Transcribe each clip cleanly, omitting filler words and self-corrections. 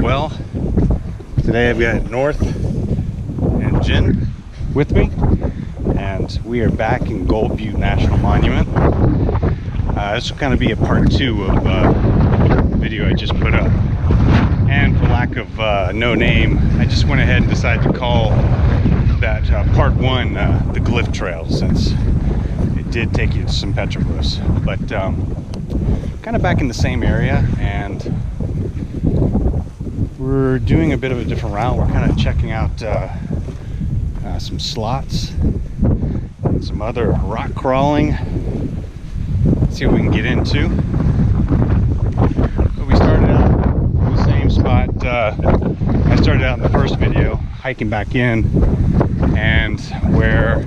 well. Today I've got North and Jen with me, and we are back in Gold Butte National Monument. This will kind of be a part 2 of the video I just put up. And for lack of no name, I just went ahead and decided to call that part 1 the Glyph Trail, since it did take you to some petroglyphs. But kind of back in the same area, and we're doing a bit of a different route. We're kind of checking out some slots and some other rock crawling. Let's see what we can get into. But we started out in the same spot I started out in the first video, hiking back in, and where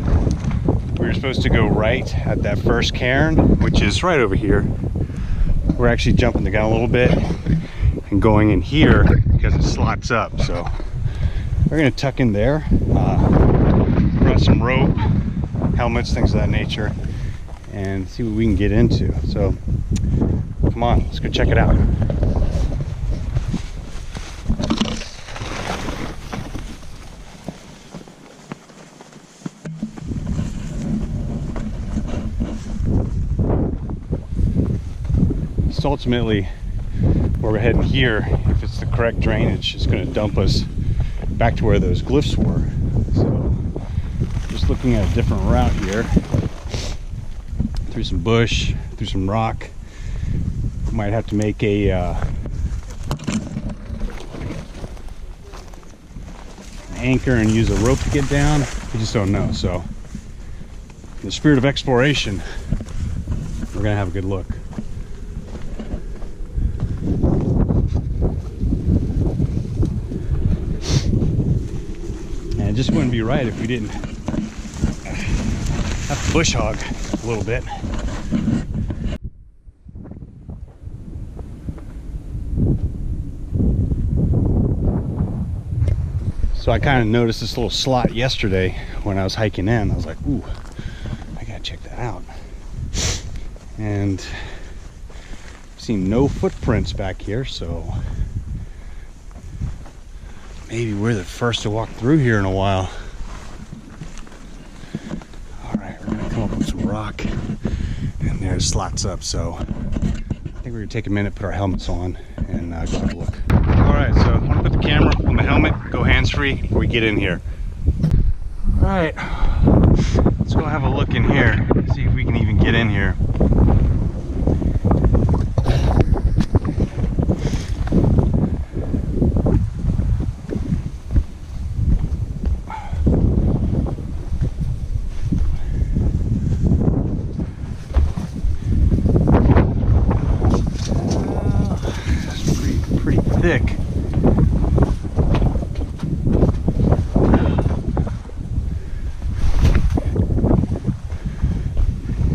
we were supposed to go right at that first cairn, which is right over here. We're actually jumping the gun a little bit and going in here because it slots up. So we're going to tuck in there, run some rope, helmets, things of that nature, and see what we can get into. So come on, let's go check it out. So ultimately, where we're heading here, if it's the correct drainage, it's going to dump us back to where those glyphs were. So just looking at a different route here, through some bush, through some rock. Might have to make a anchor and use a rope to get down. We just don't know. So in the spirit of exploration, we're going to have a good look. It just wouldn't be right if we didn't have to bush hog a little bit. So I kind of noticed this little slot yesterday when I was hiking in. I was like, ooh, I gotta check that out. And I've seen no footprints back here, so maybe we're the first to walk through here in a while. All right, we're gonna come up with some rock, and there it slots up. So I think we're gonna take a minute, put our helmets on, and go have a look. All right, so I'm gonna put the camera on the helmet, go hands-free before we get in here. All right, let's go have a look in here, see if we can even get in here. Thick.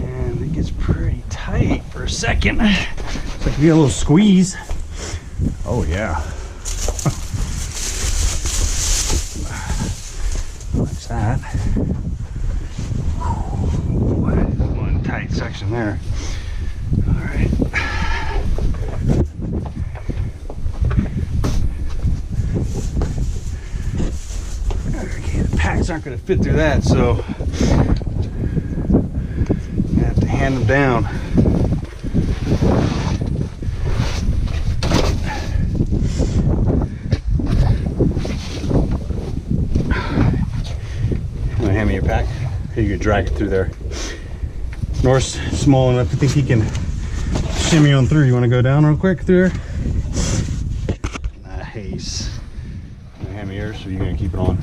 And it gets pretty tight for a second. It's like you get a little squeeze. Oh yeah. Watch that. One tight section there. All right. Packs aren't going to fit through that, so I have to hand them down. You want to hand me your pack? Here, you can drag it through there. North's small enough to think he can shimmy on through. You want to go down real quick through there? Nice. You want to hand me yours, or are you going to keep it on?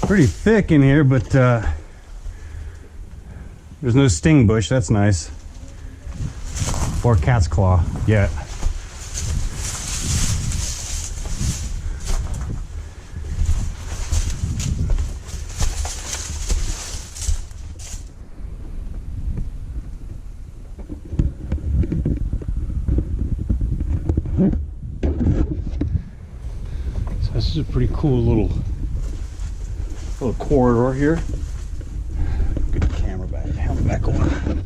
Pretty thick in here, but there's no sting bush. That's nice. Or cat's claw yet. So this is a pretty cool little corridor here. Get the camera back, helmet back on.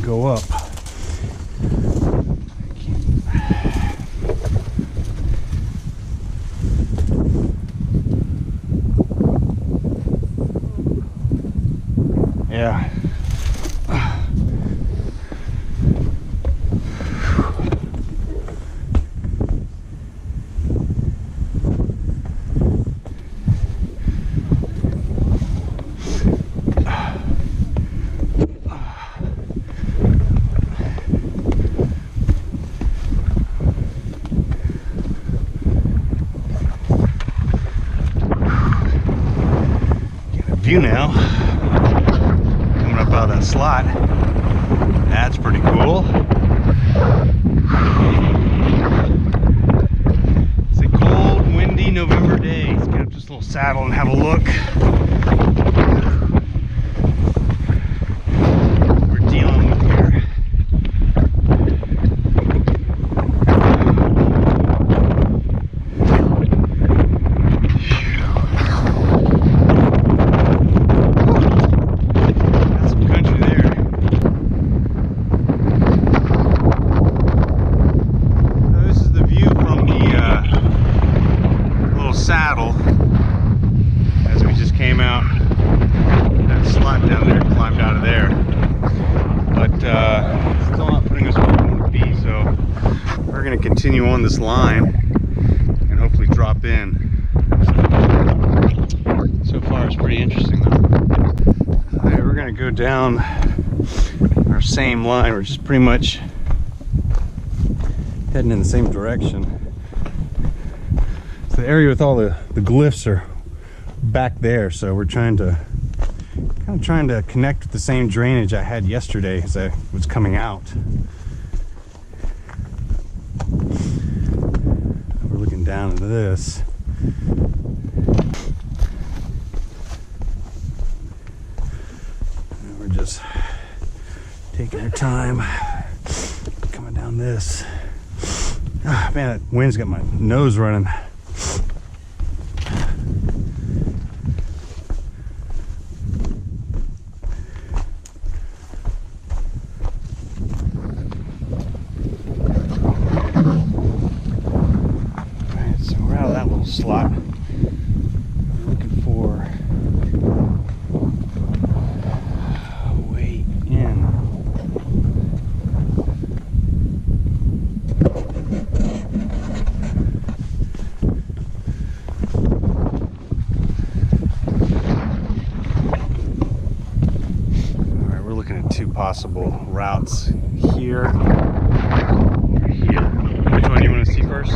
Go up. Yeah. View now, coming up out of that slot. That's pretty cool. It's a cold, windy November day. Let's get up this little saddle and have a look. We're dealing with here. Saddle as we just came out that slot down there, climbed out of there, but still not putting us where we want to be, so we're going to continue on this line and hopefully drop in. So far it's pretty interesting though. Alright, we're going to go down our same line. We're just pretty much heading in the same direction. The area with all the glyphs are back there, so we're trying to connect with the same drainage I had yesterday as I was coming out. We're looking down into this. And we're just taking our time coming down this. Ah, man, that wind's got my nose running. Slot. I'm looking for a way in. All right, we're looking at two possible routes here or here. Which one do you want to see first?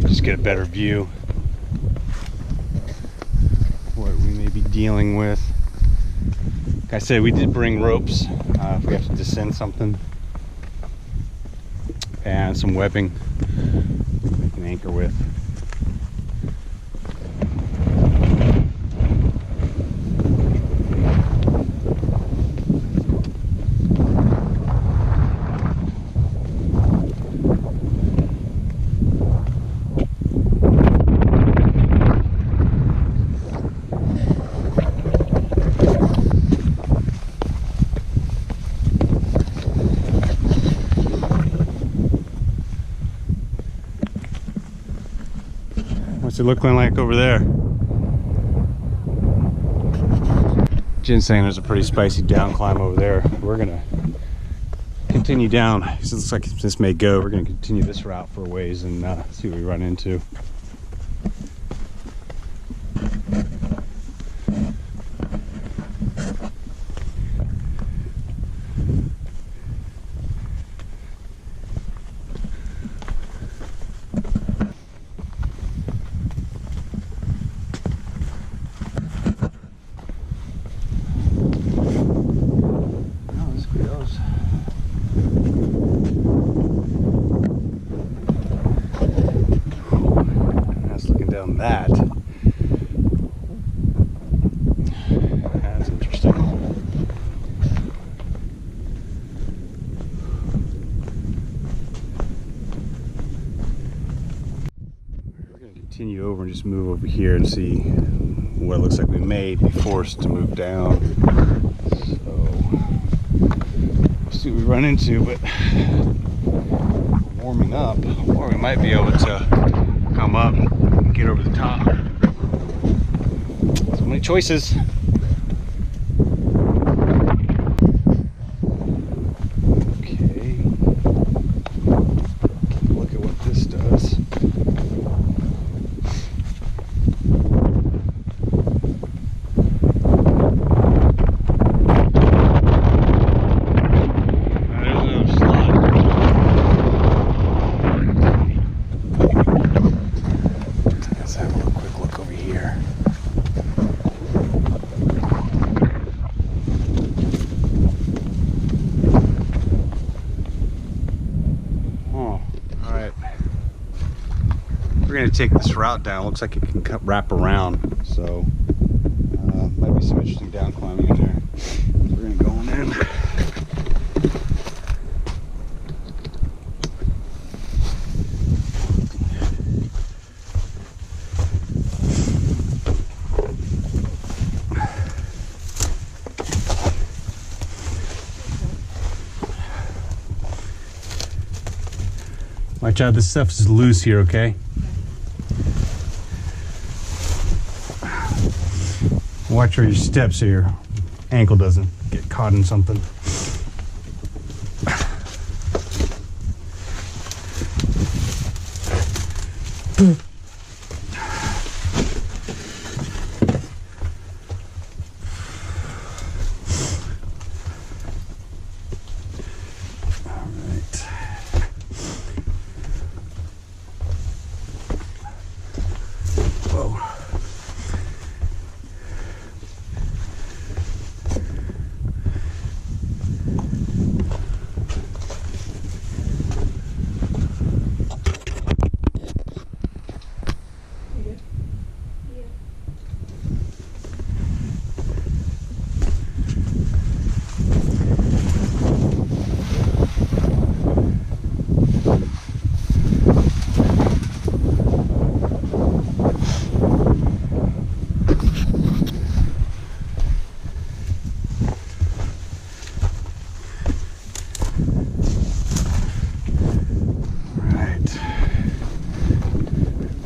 Just get a better view of what we may be dealing with. Like I said, we did bring ropes if we have to descend something, and some webbing we can anchor with. What's it looking like over there? Jen's saying there's a pretty spicy down climb over there. We're gonna continue down. So it looks like this may go. We're gonna continue this route for a ways and see what we run into. That. That's interesting. We're going to continue over and just move over here and see what it looks like we may be forced to move down. So we'll see what we run into, but warming up, or we might be able to come up and get over the top. So many choices. Okay. Look at what this does. We're going to take this route down. Looks like it can wrap around, so might be some interesting down climbing in there. We're going to go on in. Watch out, this stuff is loose here, okay? Watch where your steps so your ankle doesn't get caught in something.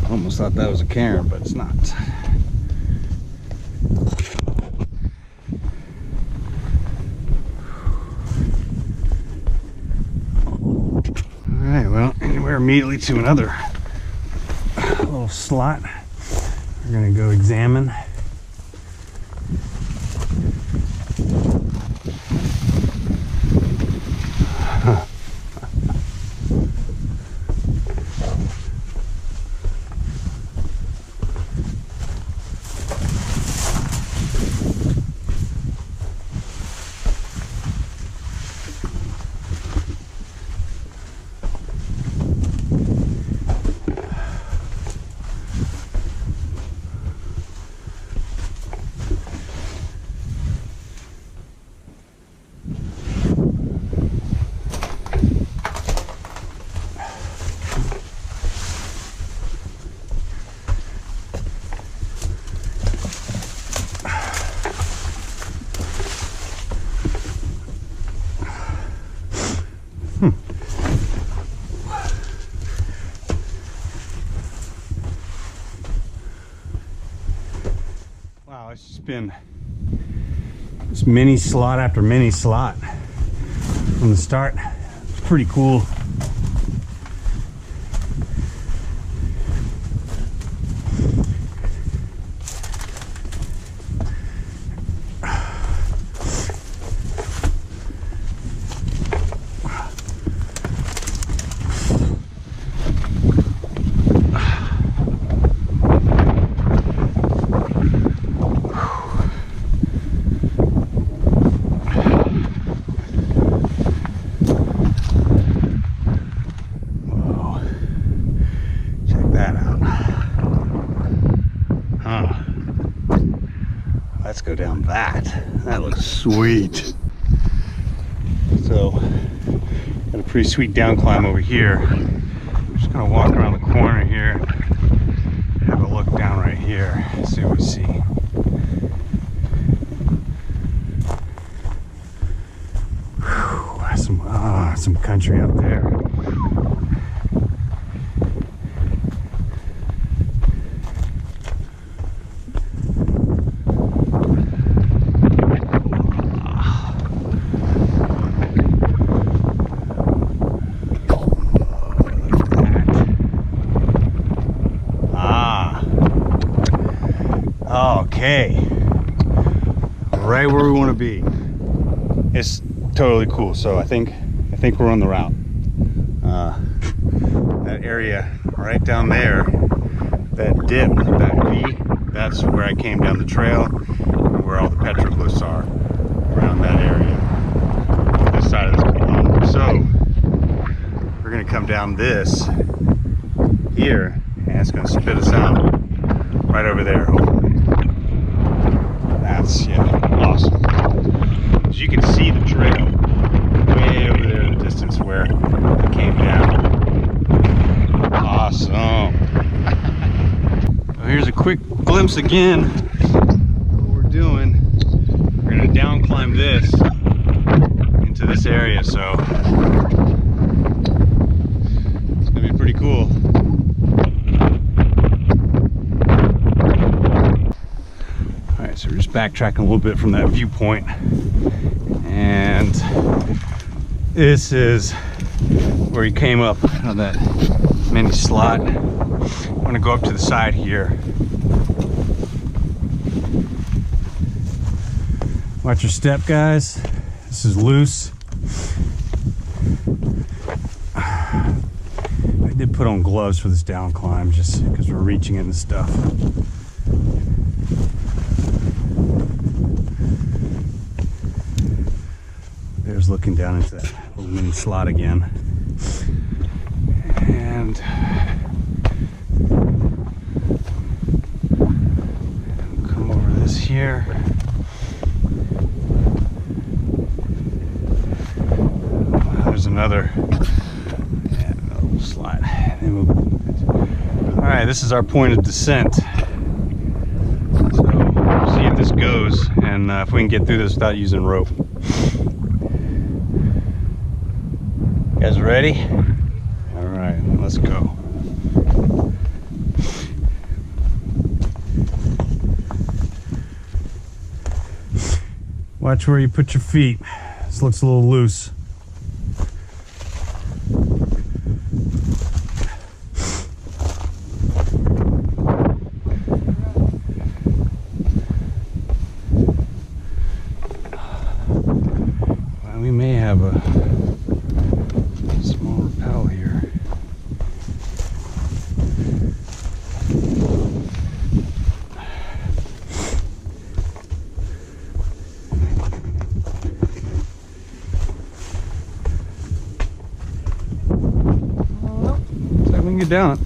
Almost thought that was a cairn, but it's not. Alright, well, we're immediately to another little slot. We're gonna go examine. It's been just mini slot after mini slot from the start. It's pretty cool. Let's go down that. That looks sweet. So, got a pretty sweet down climb over here. I'm just gonna walk around the corner here, have a look down right here, see what we see. Whew, some country out there. Okay, right where we want to be. It's totally cool. So I think we're on the route. That area right down there, that dip, that V, that's where I came down the trail, and where all the petroglyphs are around that area. This side of this column. So we're gonna come down this here, and it's gonna spit us out right over there. That's, yeah, awesome. As you can see the trail way over there in the distance where it came down. Awesome. Well, here's a quick glimpse again of what we're doing. We're gonna down climb this into this area, so it's gonna be pretty cool. So we're just backtracking a little bit from that viewpoint, and this is where he came up on that mini slot. I'm gonna go up to the side here. Watch your step, guys. This is loose. I did put on gloves for this down climb just because we're reaching into stuff. There's looking down into that little mini slot again. And come over this here. There's another little slide. Alright, this is our point of descent. So we'll see if this goes, and if we can get through this without using rope. You guys ready? All right, let's go. Watch where you put your feet. This looks a little loose. Well, we may have a small rappel here. Looks like we can get down it.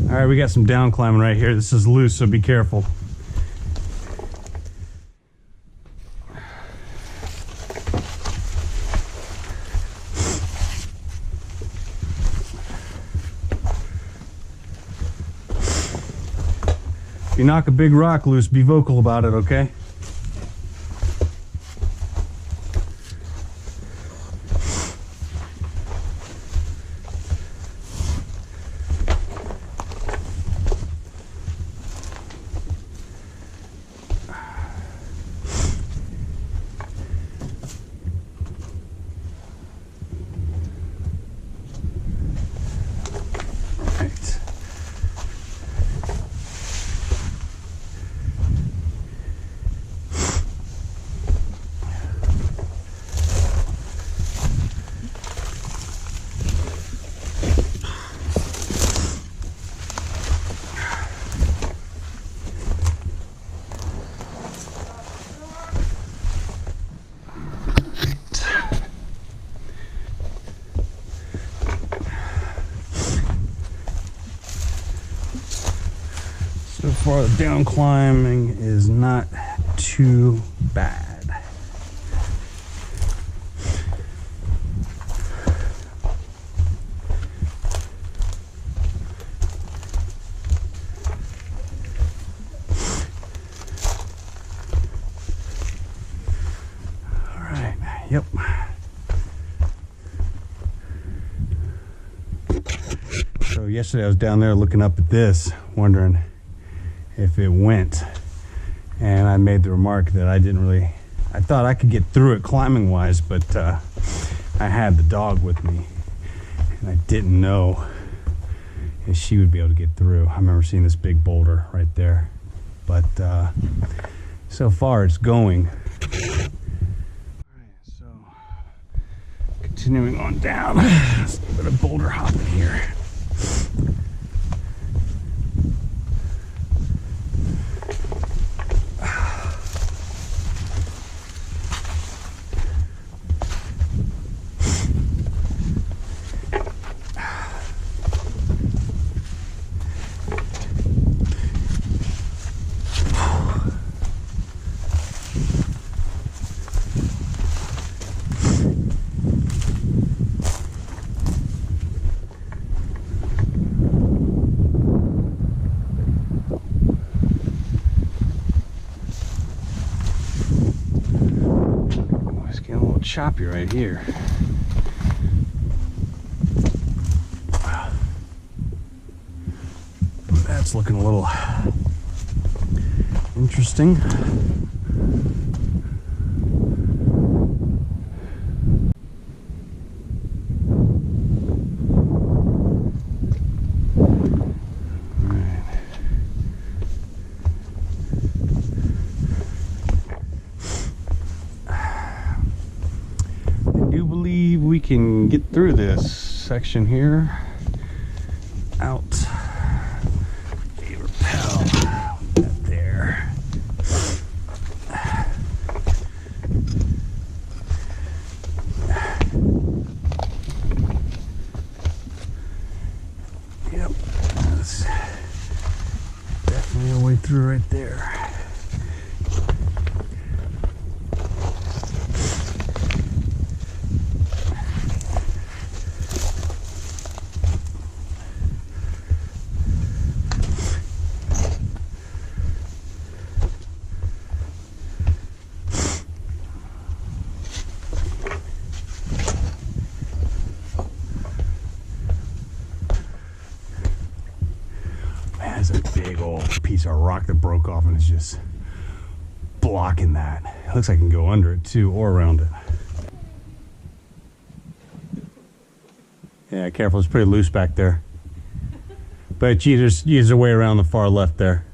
All right, we got some down climbing right here. This is loose, so be careful. If you knock a big rock loose, be vocal about it, okay? far, the down climbing is not too bad. All right, yep. So yesterday I was down there looking up at this, wondering if it went, and I made the remark that I thought I could get through it climbing wise, but I had the dog with me and I didn't know if she would be able to get through. I remember seeing this big boulder right there, but so far it's going. Alright, so continuing on down, let's do a bit of boulder hopping here. Choppy right here. That's looking a little interesting. We can get through this section here out a rappel that there. Yep, that's definitely a way through right there. There's a big old piece of rock that broke off and is just blocking that. It looks like I can go under it too, or around it. Yeah, careful, it's pretty loose back there. But you just use a way around the far left there.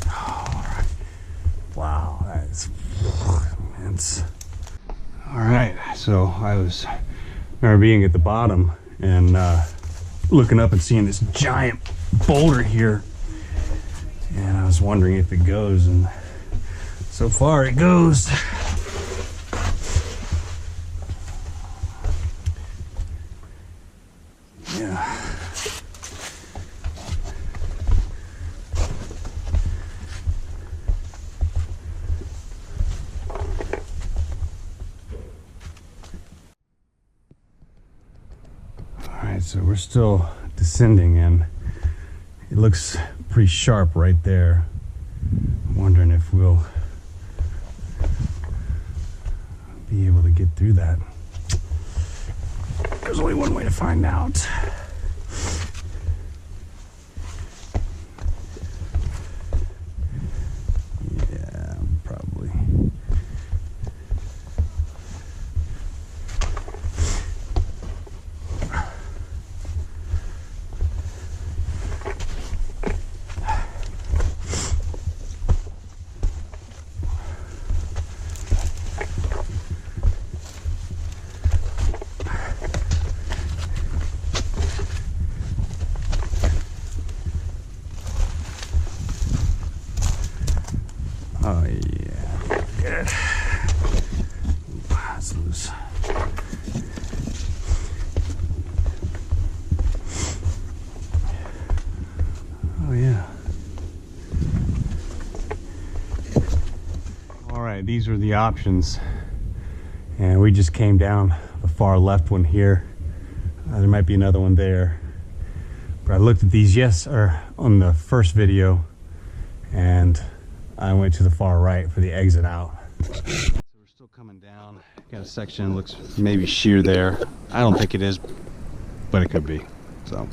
Alright. Wow, that's immense. Alright, so I remember being at the bottom and looking up and seeing this giant boulder here, and I was wondering if it goes, and so far it goes. Yeah. Alright, so we're still descending and it looks pretty sharp right there. I'm wondering if we'll be able to get through that. There's only one way to find out. Yeah, probably. Oh yeah, good. That's loose. Oh yeah. All right, these were the options. And we just came down the far left one here. There might be another one there. But I looked at these on the first video, and I went to the far right for the exit out. So we're still coming down. Got a section, looks maybe sheer there. I don't think it is, but it could be. So.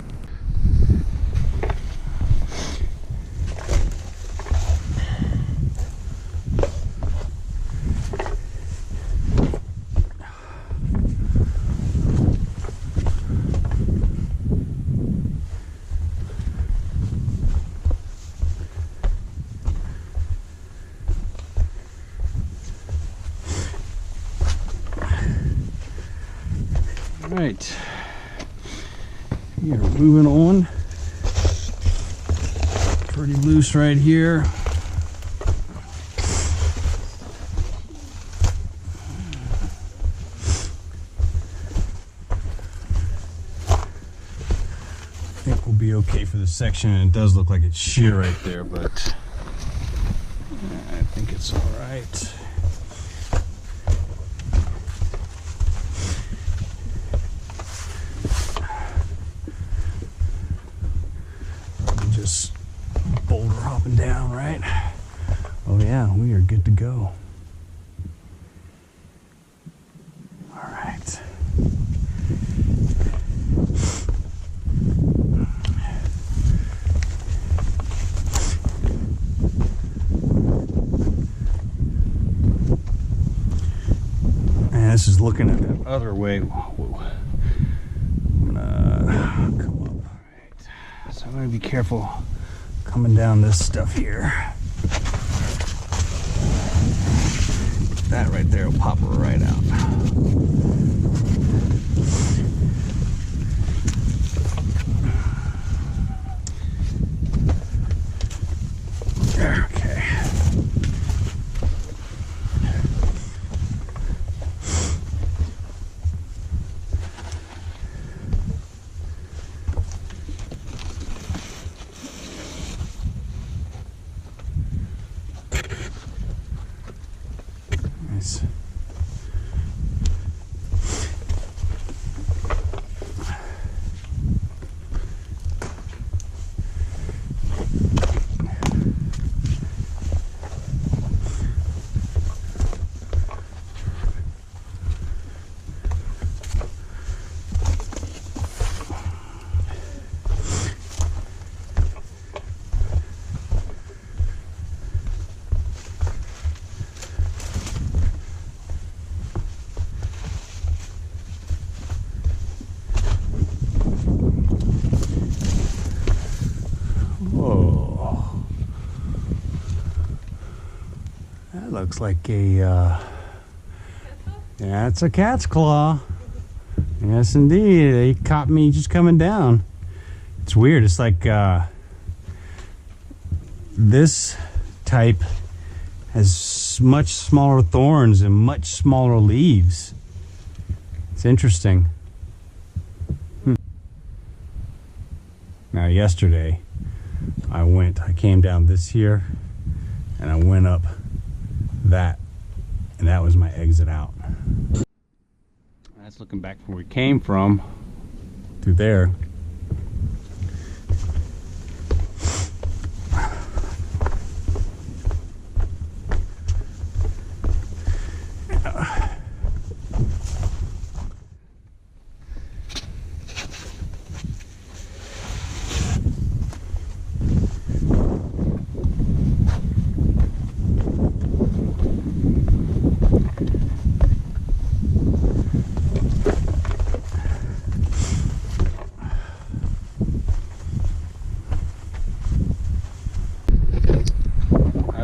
Right, we are moving on. Pretty loose right here. I think we'll be okay for this section, and it does look like it's sheer right there, but I think it's all right. Just boulder hopping down, right? Oh yeah, we are good to go. All right. And this is looking at that other way. Whoa. I'm gonna come up. So I'm going to be careful coming down this stuff here. That right there will pop her right out. Okay. Nice. That looks like a, yeah, it's a cat's claw. Yes, indeed. They caught me just coming down. It's weird. It's like this type has much smaller thorns and much smaller leaves. It's interesting. Now, yesterday, I came down this here, and I went up that, and that was my exit out. That's looking back from where we came from, through there.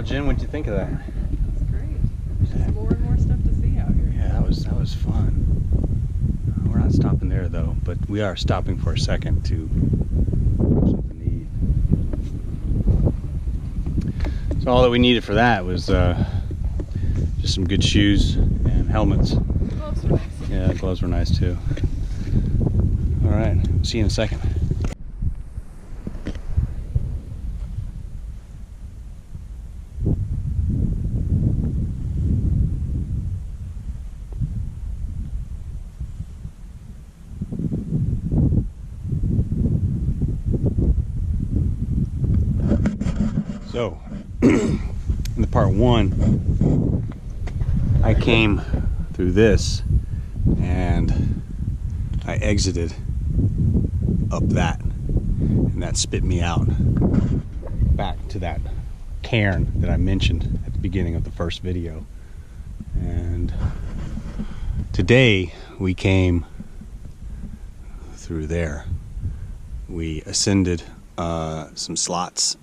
Jen, what'd you think of that? That's great. There's just more and more stuff to see out here. Yeah, that was fun. We're not stopping there though, but we are stopping for a second to something to eat. So all that we needed for that was just some good shoes and helmets. Gloves were nice. Yeah, gloves were nice too. All right, see you in a second. So, in the part one, I came through this and I exited up that, and that spit me out back to that cairn that I mentioned at the beginning of the first video. And today we came through there. We ascended some slots,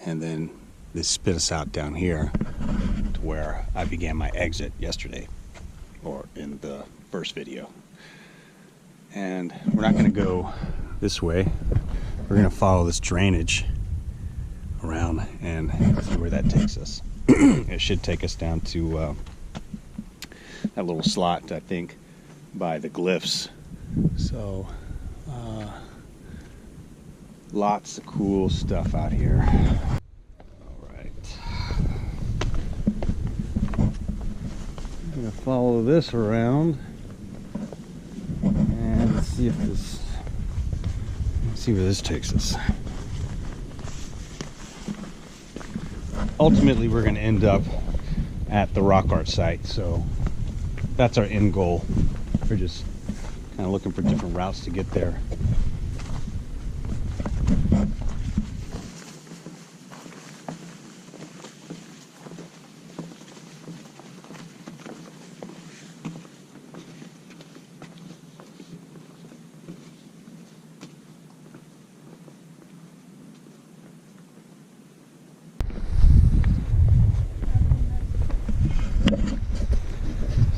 and then this spit us out down here to where I began my exit yesterday, or in the first video. And we're not going to go this way. We're going to follow this drainage around and see where that takes us. It should take us down to that little slot, I think, by the glyphs. So lots of cool stuff out here. All right, I'm gonna follow this around and see if this, see where this takes us. Ultimately, we're gonna end up at the rock art site, so that's our end goal. We're just kind of looking for different routes to get there.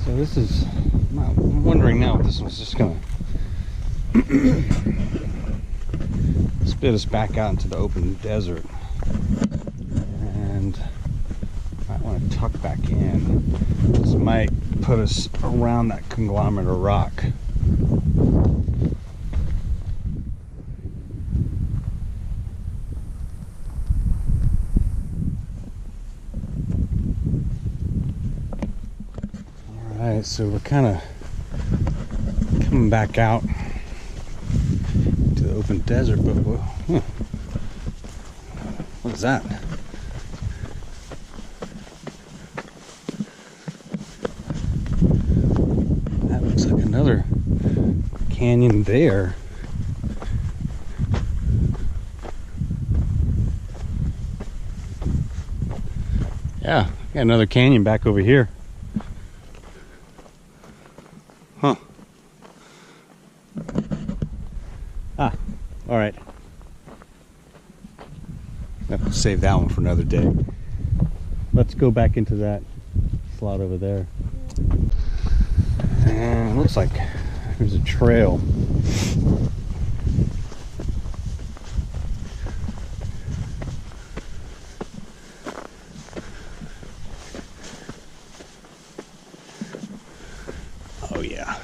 So this is, I'm wondering now if this was just gonna spit us back out into the open desert, and I want to tuck back in. This might put us around that conglomerate of rock. Alright, so we're kind of coming back out to the open desert, but what is that? That looks like another canyon there. Yeah, got another canyon back over here. Huh. Ah, all right. Have to save that one for another day. Let's go back into that slot over there. And it looks like there's a trail. Oh yeah.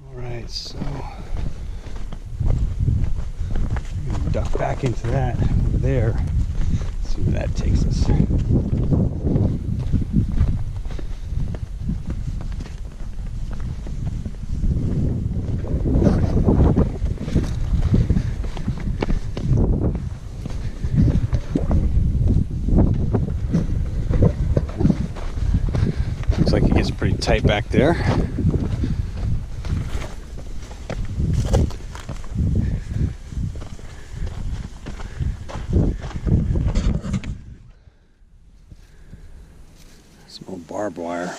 All right, so I'm gonna duck back into that over there. See where that takes us. Looks like it gets pretty tight back there. Some old barbed wire.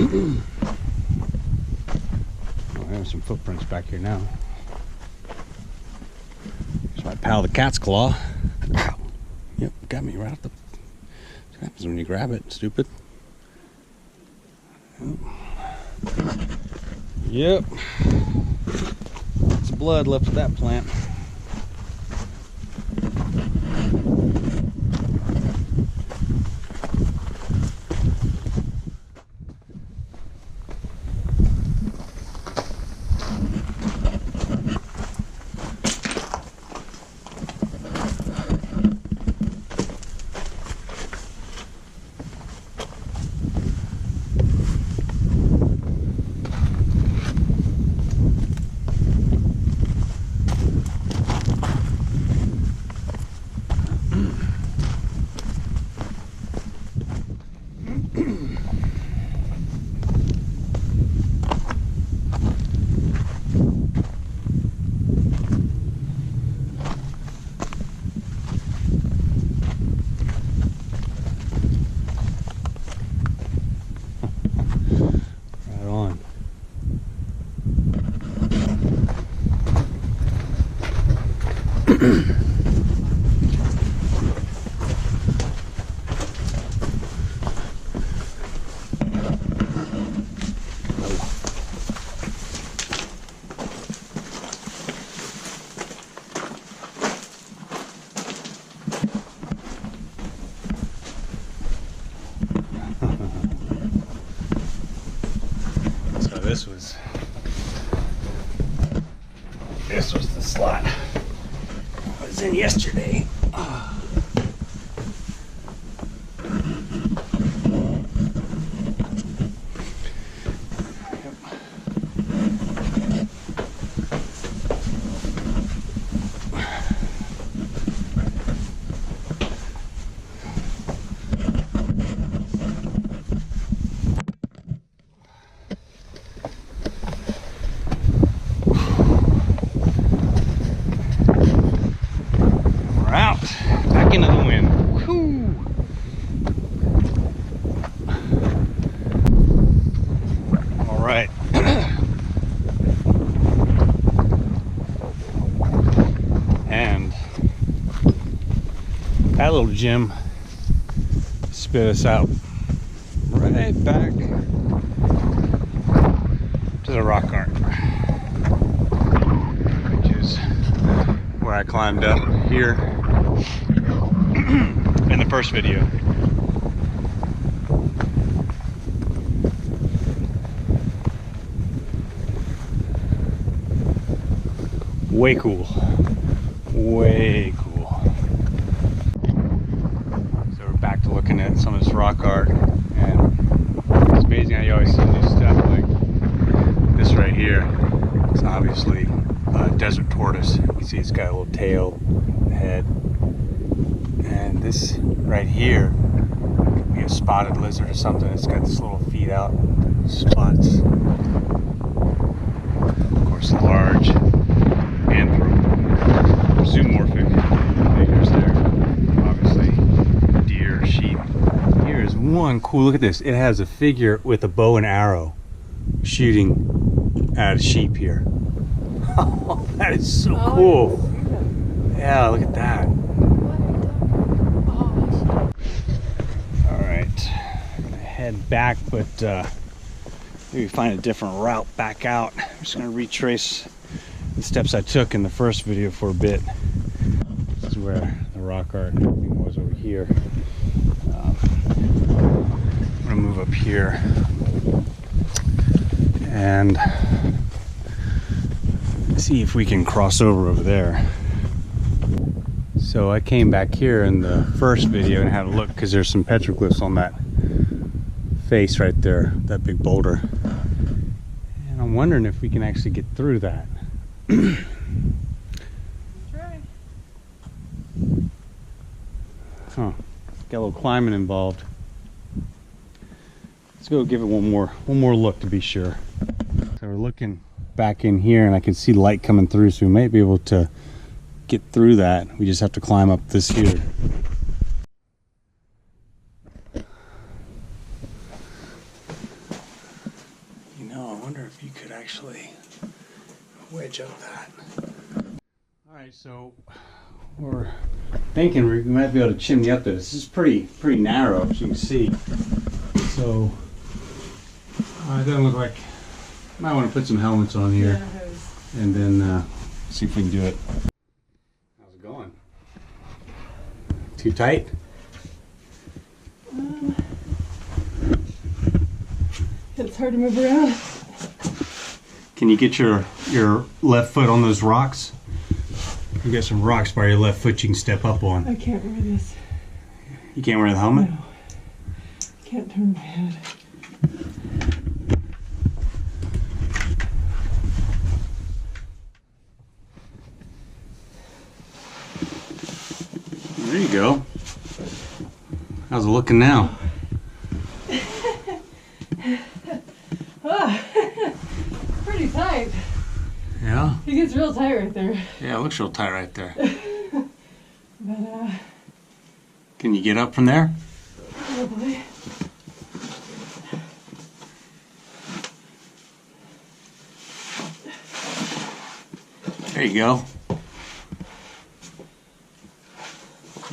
Oh, there's some footprints back here now. There's my pal, the cat's claw. Ow. Yep, got me right off the... What happens when you grab it, stupid? Yep. Lots of blood left of that plant. So this was the slot I was in yesterday. We're out, back into the wind. Whew. All right. And that little gem spit us out right back to the rock art, which is where I climbed up here in the first video. Way cool. Way cool. So we're back to looking at some of this rock art, and it's amazing how you always see new stuff like this right here. It's obviously a desert tortoise. You can see it's got a little tail, head, and this right here could be a spotted lizard or something. It's got this little feet out, spots. Of course, large zoomorphic figures there. Obviously, deer, sheep. Here is one cool. Look at this. It has a figure with a bow and arrow shooting at a sheep here. Oh, that is so cool. Yeah, look at that. All right, I'm gonna head back, but maybe find a different route back out. I'm just gonna retrace the steps I took in the first video for a bit. This is where the rock art was over here. I'm gonna move up here and see if we can cross over there. So I came back here in the first video and had a look because there's some petroglyphs on that face right there, that big boulder. And I'm wondering if we can actually get through that. Try. Huh. Got a little climbing involved. Let's go give it one more look to be sure. So we're looking back in here and I can see light coming through, so we might be able to get through that. We just have to climb up this here. You know, I wonder if you could actually wedge up that. Alright, so we're thinking we might be able to chimney up there. This is pretty narrow, as you can see. So it doesn't look like. Might want to put some helmets on here, yeah, and then see if we can do it. How's it going? Too tight? It's hard to move around. Can you get your left foot on those rocks? You got some rocks by your left foot you can step up on. I can't wear this. You can't wear the helmet? No. Can't turn my head. There you go. How's it looking now? Pretty tight. Yeah? It gets real tight right there. Yeah, it looks real tight right there. But, can you get up from there? probably. There you go.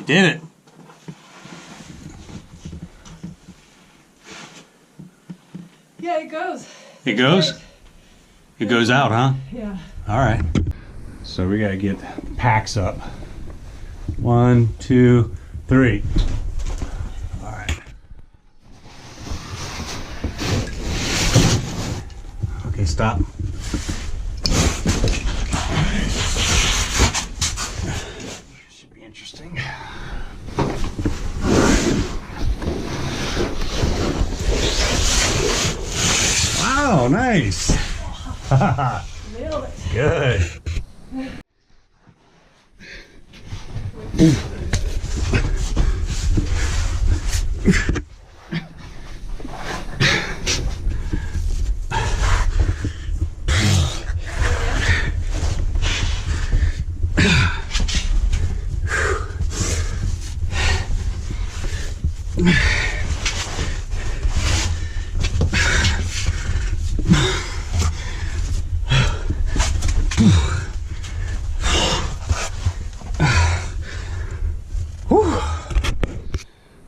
Did it. Yeah, it goes. It goes? Great. It goes out, huh? Yeah. All right. So we gotta get packs up. 1, 2, 3. All right. Okay, stop. Should be interesting. Wow, nice. Nailed it. Good.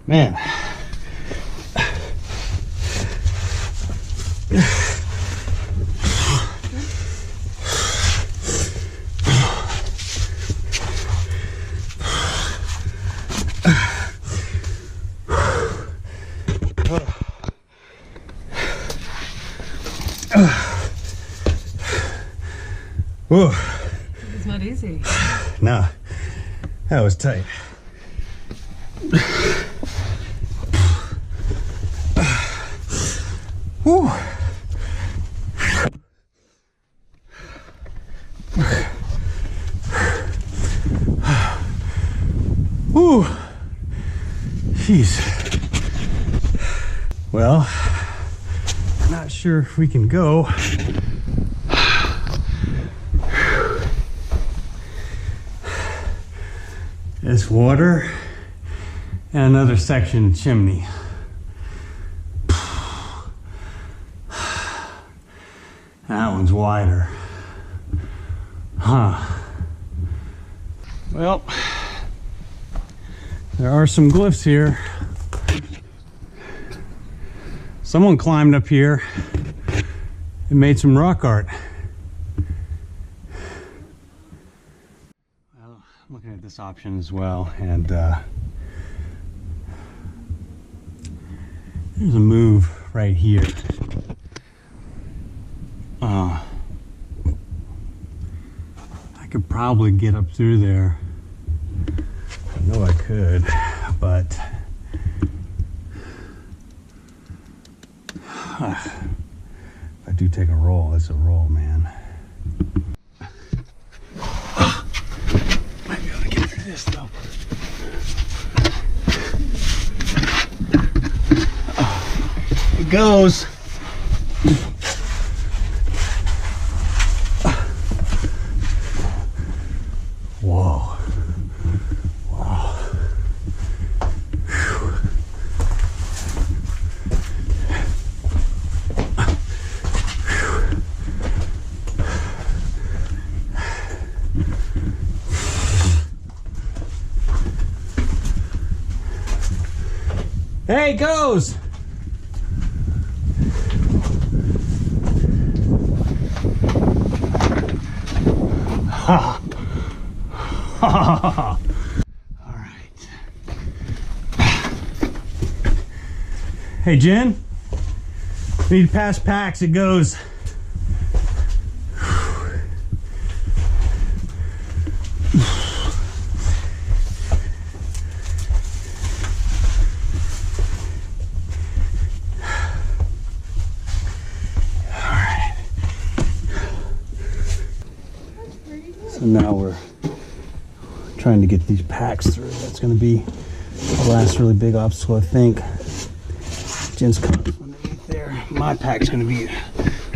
Man. Whoa. It's not easy. No, that was tight. Whew. Whew. Jeez. Well, not sure if we can go. It's water and another section chimney. That one's wider. Huh. Well, there are some glyphs here. Someone climbed up here and made some rock art. Well, I'm looking at this option as well, and there's a move right here. I could probably get up through there. I know I could, but if I do take a roll, it's a roll, man. Might be able to get through this though. It goes. Whoa. Wow. Whew. Hey, it goes. Ha. All right. Hey, Jen. We need to pass packs. It goes. All right. So now we're trying to get these packs through. That's going to be the last really big obstacle, I think. Jen's coming from underneath there. My pack's going to be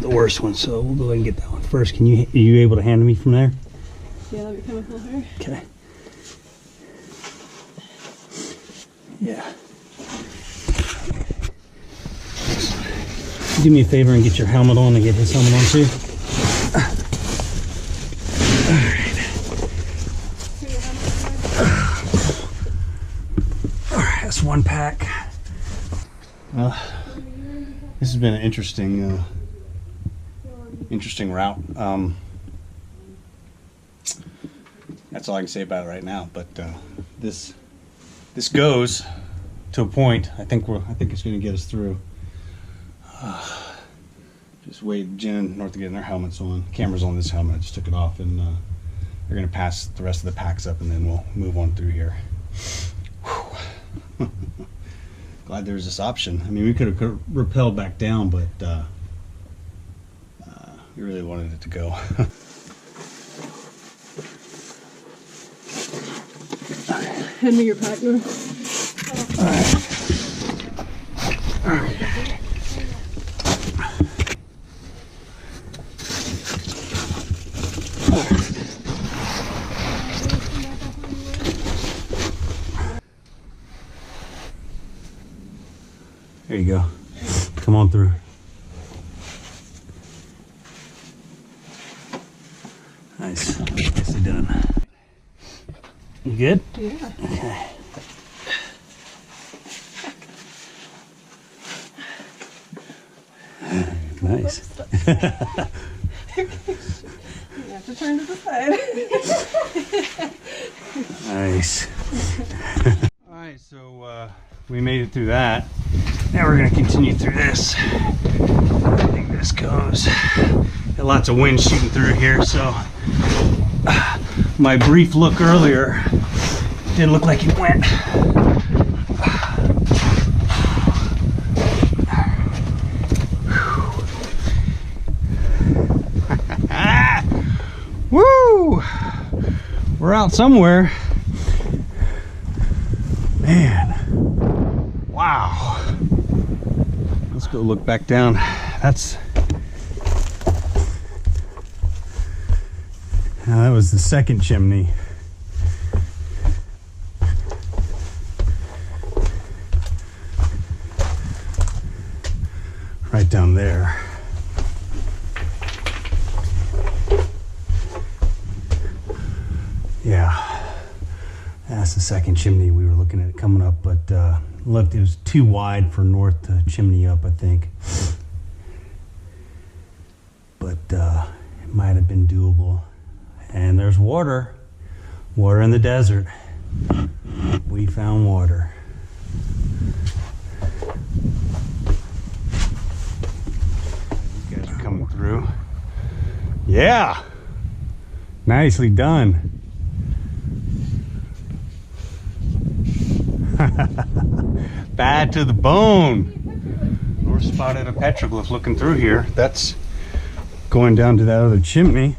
the worst one, so we'll go ahead and get that one first. Are you able to hand me from there? Yeah, let me come up over. Okay. Yeah. Do me a favor and get your helmet on and get his helmet on too. back. Well, this has been an interesting route. That's all I can say about it right now. But this goes to a point. I think it's going to get us through. Just wait. Jen and North are getting their helmets on. Camera's on this helmet. I just took it off, and they're going to pass the rest of the packs up, and then we'll move on through here. Glad there was this option. I mean, we could have rappelled back down, but we really wanted it to go. Hand me your pack now. Okay. There you go. Come on through. Nice. Nicely done. You good? Yeah. Okay. Nice. You have to turn to the side. Nice. Alright, so we made it through that. Now we're going to continue through this. I think this goes. Got lots of wind shooting through here, so my brief look earlier didn't look like it went. Woo! We're out somewhere. Man. Wow. Let's go look back down. That was the second chimney. Right down there. Yeah, that's the second chimney we were looking at coming up, but looked, it was too wide for north to chimney up, I think. But it might have been doable. And there's water in the desert. We found water. You guys are coming through. Yeah, nicely done. Bad to the bone. We're spotted a petroglyph looking through here. That's going down to that other chimney.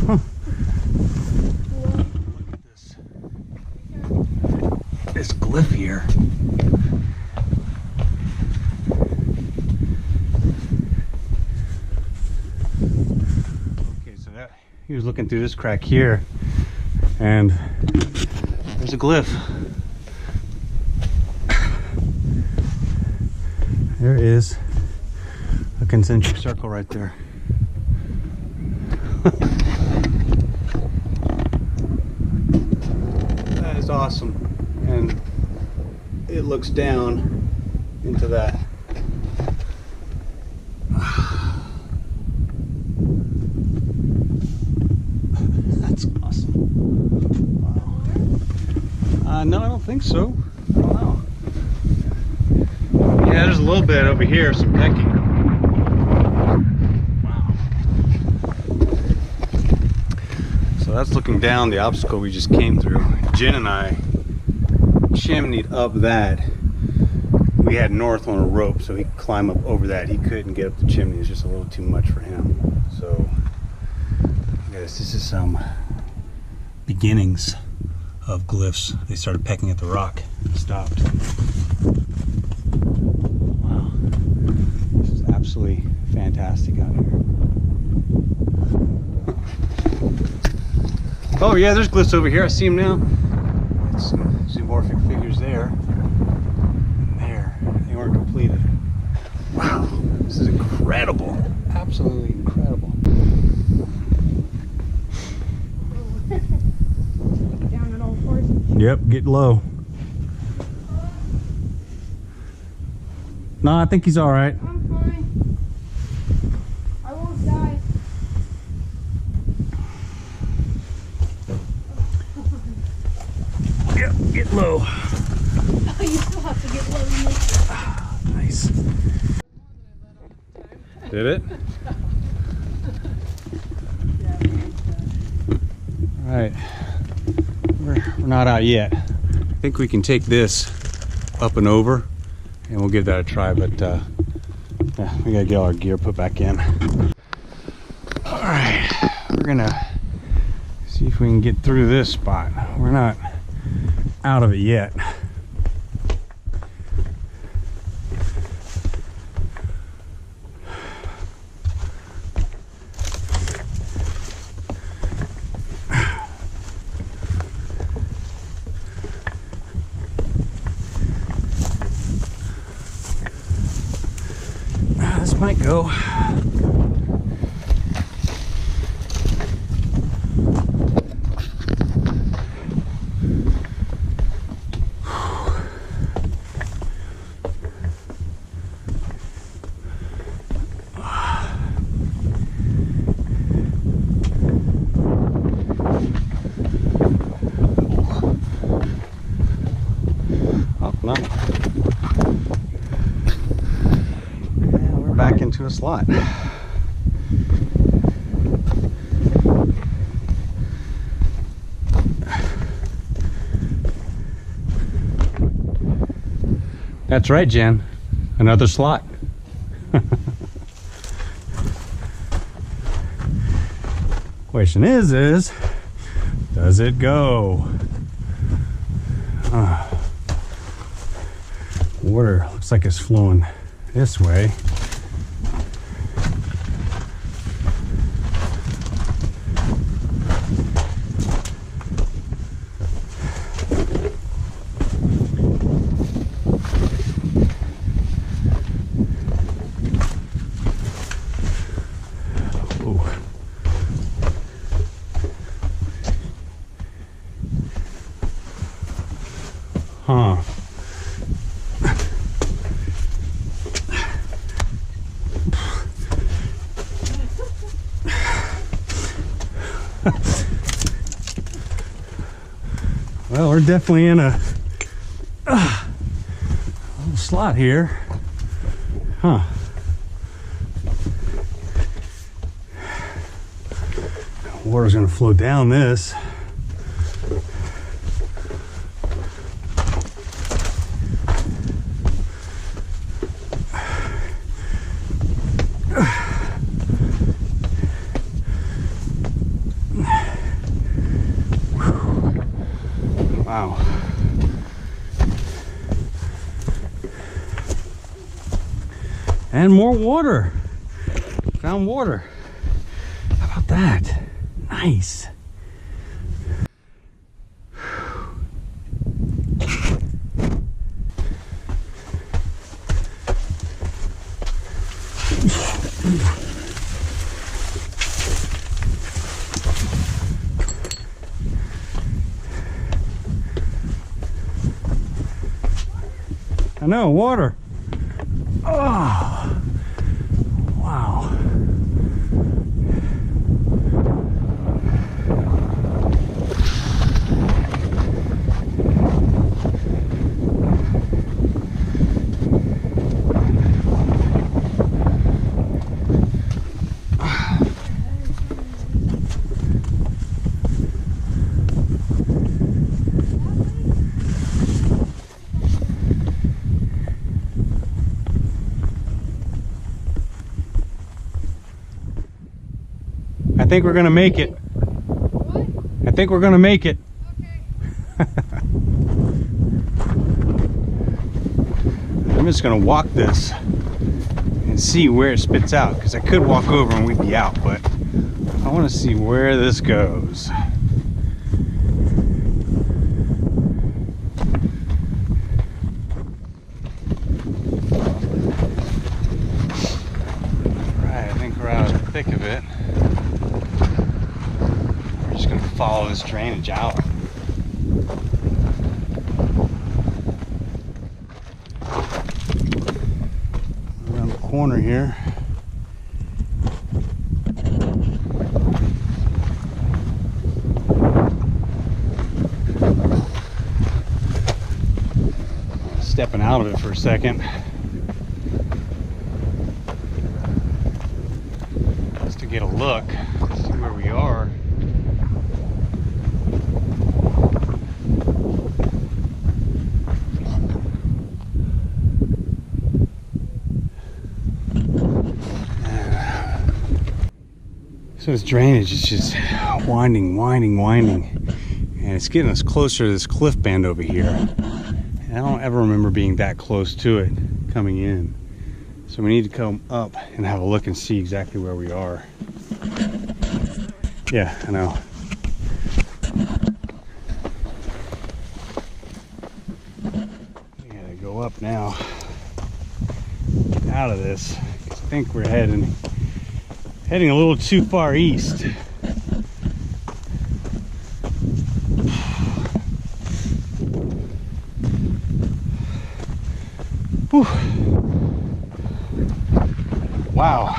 Huh. Look at this glyph here. Okay, so that he was looking through this crack here. And there's a glyph. There is a concentric circle right there. That is awesome. And it looks down into that. That's awesome. No, I don't think so. I don't know. Yeah, there's a little bit over here, some pecking. Wow. So that's looking down the obstacle we just came through. Jen and I chimneyed up that. We had North on a rope, so he could climb up over that. He couldn't get up the chimney. It's just a little too much for him. So, I guess this is some beginnings of glyphs. They started pecking at the rock and stopped. Wow. This is absolutely fantastic out here. Oh yeah, there's glyphs over here. I see them now. It's zoomorphic figures there. And there. They weren't completed. Wow. This is incredible. Absolutely incredible. Down an old Yep, get low. No, I think he's all right. I'm fine. I won't die. Yep, get low. You still have to get low. Nice. Did it? All right. We're not out yet. I think we can take this up and over, and we'll give that a try. But yeah, we gotta get all our gear put back in. All right, we're gonna see if we can get through this spot. We're not out of it yet. This might go. Oh, no. Back into a slot. That's right, Jen. Another slot. Question is, does it go? Water looks like it's flowing this way. Huh. Well, we're definitely in a little slot here. Huh. Water's gonna flow down this. Wow. And more water. Found water. How about that? Nice. I know, water. Oh, wow. I think we're gonna make it. What? I think we're gonna make it. Okay. I'm just gonna walk this and see where it spits out, because I could walk over and we'd be out, but I want to see where this goes. Right, I think we're out of the thick of it. We're just gonna follow this drainage out. corner here. Stepping out of it for a second. Just to get a look, see where we are. So this drainage is just winding, and it's getting us closer to this cliff band over here. And I don't ever remember being that close to it coming in. So we need to come up and have a look and see exactly where we are. Yeah, I know. We gotta go up now. Get out of this. I think we're heading a little too far east. Whew. Wow.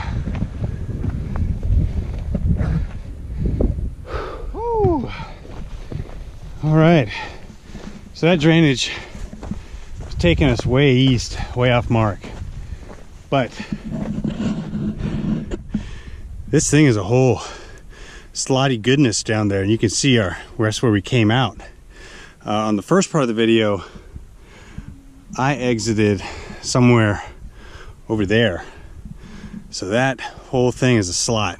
Whew. All right. So that drainage is taking us way east, way off mark. But this thing is a whole slotty goodness down there, and you can see that's where we came out. On the first part of the video, I exited somewhere over there. So that whole thing is a slot.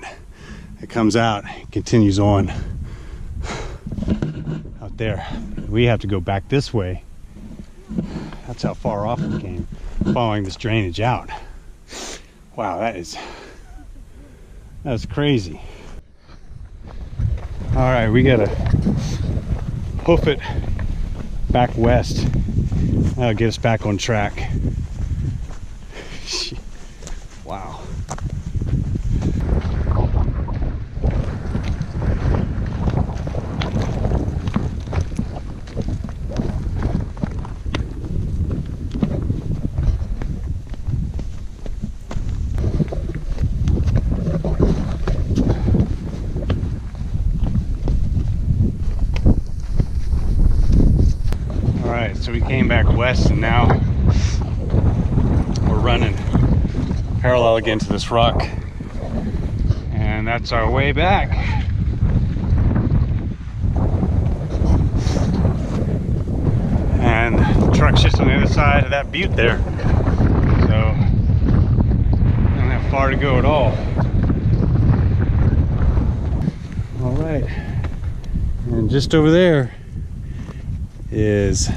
It comes out, it continues on out there. We have to go back this way. That's how far off we came, following this drainage out. Wow, that's crazy. All right, we gotta hoof it back west. That'll get us back on track. Wow. So we came back west, and now we're running parallel again to this rock, and that's our way back. And the truck's just on the other side of that butte there, so not that far to go at all. All right, and just over there is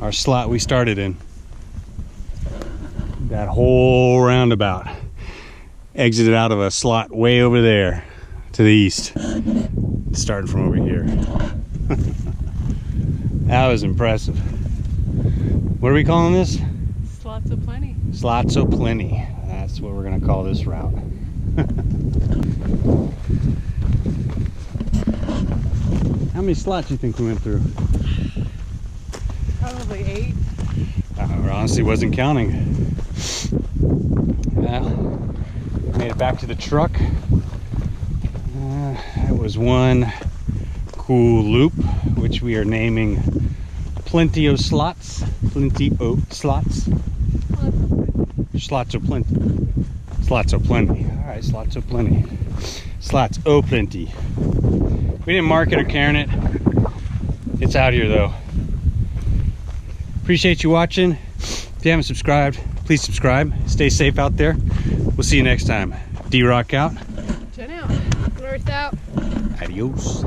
our slot we started in. That whole roundabout exited out of a slot way over there to the east. Starting from over here. That was impressive. What are we calling this? Slots of plenty. Slots o' plenty. That's what we're gonna call this route. How many slots do you think we went through? Probably 8. I honestly wasn't counting. Well, made it back to the truck. That was one cool loop, which we are naming Plenty o' Slots. Plenty o' Slots. Slots o' plenty. Slots o' plenty. Alright, slots o' plenty. Slots o' plenty. We didn't mark it or carry it. It's out here though. Appreciate you watching. If you haven't subscribed, please subscribe. Stay safe out there. We'll see you next time. D-Rock out. Jen out. North out. Adios.